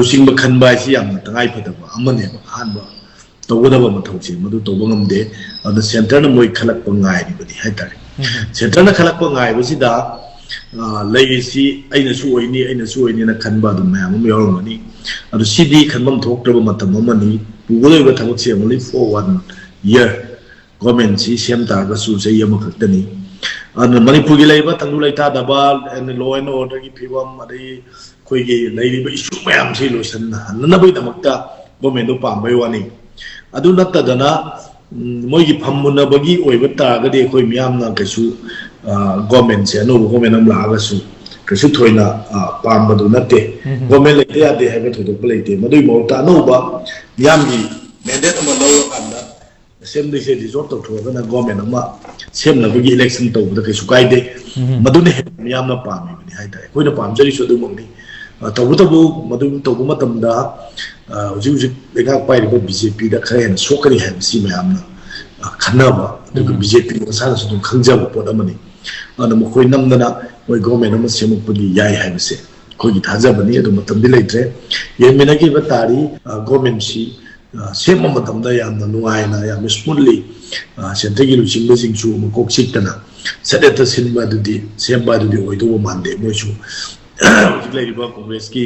ꯂꯨꯆꯤꯡꯕ ꯈꯟꯕ ꯍꯥꯏꯁꯤ ꯌꯥꯝꯅ ꯇꯉꯥꯏꯐꯗꯕ ꯑꯃꯅꯦꯕ ꯑꯍꯥꯟꯕ ꯇꯧꯒꯗꯕ ꯃꯊꯧꯁꯦ ꯃꯗꯨ ꯇꯧꯕ ꯉꯝꯗꯦ ꯑꯗꯨꯅ ꯁꯦꯟꯇꯔꯅ ꯃꯣꯏ ꯈꯜꯂꯛꯄ ꯉꯥꯏꯔꯤꯕꯅꯤ ꯍꯥꯏꯇꯥꯔꯦ ꯁꯦꯟꯇꯔꯅ ꯈꯜꯂꯛꯄ ꯉꯥꯏꯕꯁꯤꯗ ꯂꯩꯔꯤꯁꯤ ꯑꯩꯅꯁꯨ ꯑꯣꯏꯅꯤꯅ ꯈꯟꯕ ꯑꯗꯨꯝ ꯃꯌꯥꯝ ꯑꯃ ꯌꯥꯎꯔꯝꯒꯅꯤ ꯑꯗꯨ ꯁꯤꯗꯤ ꯈꯟꯐꯝ ꯊꯣꯛꯇ꯭ꯔꯕ ꯃꯇꯝ ꯑꯃꯅꯤ ꯄꯨꯒꯗꯧꯔꯤꯕ ꯊꯕꯛꯁꯦ ꯑꯣꯟꯂꯤ ꯐꯣꯔ 1 year ꯒꯣꯔꯃꯦꯟꯁꯤ ꯁꯦꯝ ꯇꯥꯔꯒꯁꯨ ꯆꯍꯤ ꯑꯃꯈꯛꯇꯅꯤ ꯑꯗꯨꯅ ꯃꯅꯤꯄꯨꯔꯒꯤ ꯂꯩꯔꯤꯕ ꯇꯪꯗꯨ ꯂꯩꯇꯥꯗꯕ ꯂꯣ ꯑꯦꯟ ꯑꯣꯔꯗꯔꯒꯤ ꯐꯤꯕꯝ ꯑꯗꯩ ꯑꯩꯈꯣꯏꯒꯤ ꯂꯩꯔꯤꯕ ꯏꯁꯨ ꯃꯌꯥꯝꯁꯤ ꯂꯣꯏꯁꯤꯟꯍꯟꯅꯕꯒꯤꯗꯃꯛꯇ ꯒꯣꯔꯃꯦꯟꯗꯣ ꯄꯥꯝꯕꯩ ꯋꯥꯅꯤ ꯑꯗꯨ ꯅꯠꯇꯗꯅ ꯃꯣꯏꯒꯤ ꯐꯝꯃꯨꯟꯅꯕꯒꯤ ꯑꯣꯏꯕ ꯇꯥꯔꯒꯗꯤ ꯑꯩꯈꯣꯏ ꯃꯤꯌꯥꯝꯅ ꯀꯩꯁꯨ ꯒꯣꯔꯃꯦꯟꯁꯦ ꯑꯅꯧꯕ ꯒꯣꯔꯃꯦꯟ ꯑꯃ ꯂꯥꯛꯑꯒꯁꯨ ꯀꯩꯁꯨ ꯊꯣꯏꯅ ꯄꯥꯝꯕꯗꯨ ꯅꯠꯇꯦ ꯒꯣꯔꯃꯦꯟ ꯂꯩꯇ ꯌꯥꯗꯦ ꯍꯥꯏꯕ ꯊꯣꯏꯗꯣꯛꯄ ꯂꯩꯇꯦ ꯃꯗꯨꯒꯤ ꯃꯍꯨꯠꯇ ꯑꯅꯧꯕ ꯃꯤꯌꯥꯝꯒꯤ ꯃꯦꯟꯗꯦꯠ ꯑꯃ ꯂꯧꯔꯀꯥꯟꯗ ꯑꯦꯁꯦꯝꯕ꯭ꯂꯤꯁꯦ ꯗꯤꯖꯣꯜꯕ ꯇꯧꯊꯣꯛꯑꯒꯅ ꯒꯣꯔꯃꯦꯟ ꯑꯃ ꯁꯦꯝꯅꯕꯒꯤ ꯏꯂꯦꯛꯁꯟ ꯇꯧꯕꯗ ꯀꯩꯁꯨ ꯀꯥꯏꯗꯦ ꯃꯗꯨꯅ ꯍꯦꯟꯅ ꯃꯤꯌꯥꯝꯅ ꯄꯥꯝꯃꯤꯕꯅꯤ ꯍꯥꯏꯇꯥꯔꯦ ꯑꯩꯈꯣꯏꯅ ꯄꯥꯝꯖꯔꯤꯁꯨ ꯑꯗꯨꯃꯛꯅꯤ ꯇꯧꯕꯇꯕꯨ ꯃꯗꯨ ꯇꯧꯕ ꯃꯇꯝꯗ ꯍꯧꯖꯤꯛ ꯂꯩꯉꯥꯛ ꯄꯥꯏꯔꯤꯕ BJPꯗ ꯈꯔ ꯍꯦꯟꯅ ꯁꯣꯛꯀꯅꯤ ꯍꯥꯏꯕꯁꯤ ꯃꯌꯥꯝꯅ ꯈꯟꯅꯕ ꯑꯗꯨꯒ BJP ꯃꯁꯥꯅꯁꯨ ꯑꯗꯨꯝ ꯈꯪꯖꯕ ꯄꯣꯠ ꯑꯃꯅꯤ ꯑꯗꯨꯅ ꯃꯈꯣꯏ ꯅꯝꯗꯅ ꯃꯣꯏ ꯒꯣꯔꯃꯦꯟ ꯑꯃ ꯁꯦꯝꯃꯛꯄꯗꯤ ꯌꯥꯏ ꯍꯥꯏꯕꯁꯦ ꯑꯩꯈꯣꯏꯒꯤ ꯊꯥꯖꯕꯅꯤ ꯑꯗꯨ ꯃꯇꯝꯗꯤ ꯂꯩꯇ꯭ꯔꯦ ꯌꯦꯡꯃꯤꯟꯅꯈꯤꯕ ꯇꯥꯔꯤ ꯒꯣꯔꯃꯦꯟꯁꯤ ꯁꯦꯝꯕ ꯃꯇꯝꯗ ꯌꯥꯝꯅ ꯅꯨꯡꯉꯥꯏꯅ ꯌꯥꯝꯅ ꯁ꯭ꯃꯨꯠꯂꯤ ꯁꯦꯟꯇꯔꯒꯤ ꯂꯨꯆꯤꯡꯕꯁꯤꯡꯁꯨ ꯃꯀꯣꯛ ꯆꯤꯛꯇꯅ ꯁꯦꯝꯕ ꯑꯗꯨꯗꯤ ꯑꯣꯏꯗꯧꯕ ꯃꯥꯟꯗꯦ ꯃꯣꯏꯁꯨ ꯍꯧꯖꯤꯛ ꯂꯩꯔꯤꯕ ꯀꯣꯡꯒ꯭ꯔꯦꯁꯀꯤ